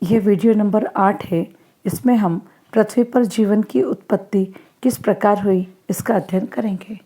यह video number 8 है। इसमें हम पृथ्वी पर जीवन की उत्पत्ति किस प्रकार हुई इसका अध्ययन करेंगे।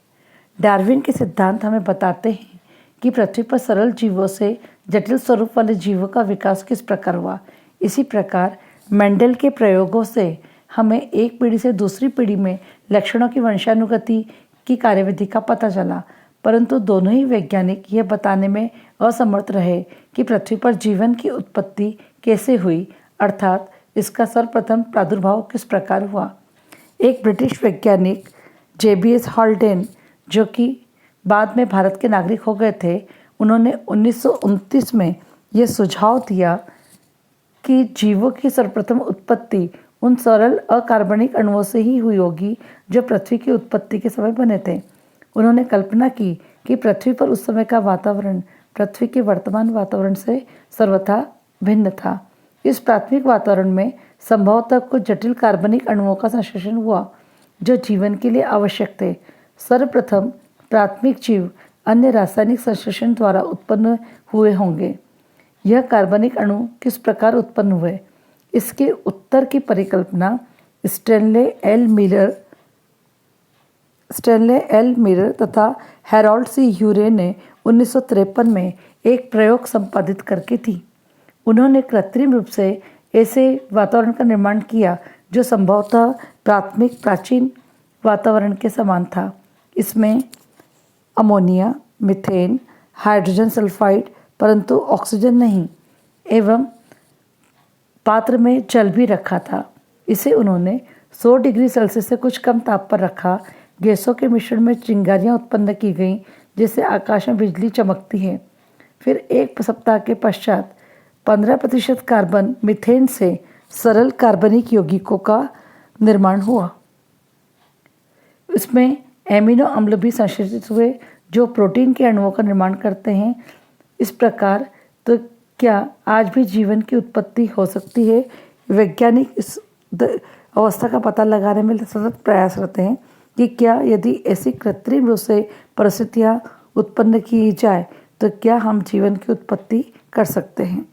डार्विन के सिद्धांत हमें बताते हैं कि पृथ्वी पर सरल जीवों से जटिल स्वरूप वाले जीवों का विकास किस प्रकार हुआ। इसी प्रकार मेंडल के प्रयोगों से हमें एक पीढ़ी से दूसरी पीढ़ी में लक्षणों की वंशानुगति की कार्यविधि का पता चला, परंतु दोनों ही वैज्ञानिक यह बताने में असमर्थ रहे कि पृथ्वी पर जीवन की उत्पत्ति कैसे हुई, अर्थात इसका सर्वप्रथम प्रादुर्भाव किस प्रकार हुआ। एक ब्रिटिश वैज्ञानिक जेबीएस हॉल्डेन, जो कि बाद में भारत के नागरिक हो गए थे, उन्होंने 1929 में यह सुझाव दिया कि जीवों की सर्वप्रथम उत्पत्ति उन सरल अकार्बनिक अणुओं से ही हुई होगी जो पृथ्वी की उत्पत्ति के समय बने थे। उन्होंने कल्पना की कि पृथ्वी पर उस समय का वातावरण पृथ्वी के वर्तमान वातावरण से सर्वथा भिन्न था। इस प्राथमिक वातावरण में संभवतः कुछ जटिल कार्बनिक अणुओं का संश्लेषण हुआ जो जीवन के लिए आवश्यक थे। सर्वप्रथम प्राथमिक जीव अन्य रासायनिक संश्लेषण द्वारा उत्पन्न हुए होंगे। यह कार्बनिक अणु किस प्रकार उत्पन्न हुए, इसके उत्तर की परिकल्पना स्टैनले एल मिरर तथा हैरोल्ड सी यूरे ने 1953 में एक प्रयोग संपादित करके थी। उन्होंने कृत्रिम रूप से ऐसे वातावरण का निर्माण किया जो संभवतः प्राचीन वातावरण के समान था। इसमें अमोनिया, मीथेन, हाइड्रोजन सल्फाइड, परंतु ऑक्सीजन नहीं, एवं पात्र में जल भी रखा था। इसे उन्होंने 100 डिग्री सेल्सियस से कुछ कम ताप पर रखा। गैसों के मिश्रण में चिंगारियां उत्पन्न की गईं, जिससे आकाश में बिजली चमकती है। फिर एक सप्ताह के पश्चात 15% कार्बन मीथेन से सरल कार्बनिक यौगिकों का निर्माण हुआ। इसमें एमिनो अम्ल भी संश्लेषित हुए जो प्रोटीन के अणुओं का निर्माण करते हैं। इस प्रकार तो क्या आज भी जीवन की उत्पत्ति हो सकती है? वैज्ञानिक इस अवस्था का पता लगाने में सतत प्रयासरत हैं कि क्या यदि ऐसी कृत्रिम रूप से परिस्थितियाँ उत्पन्न की जाए तो क्या हम जीवन की उत्पत्ति कर सकते हैं।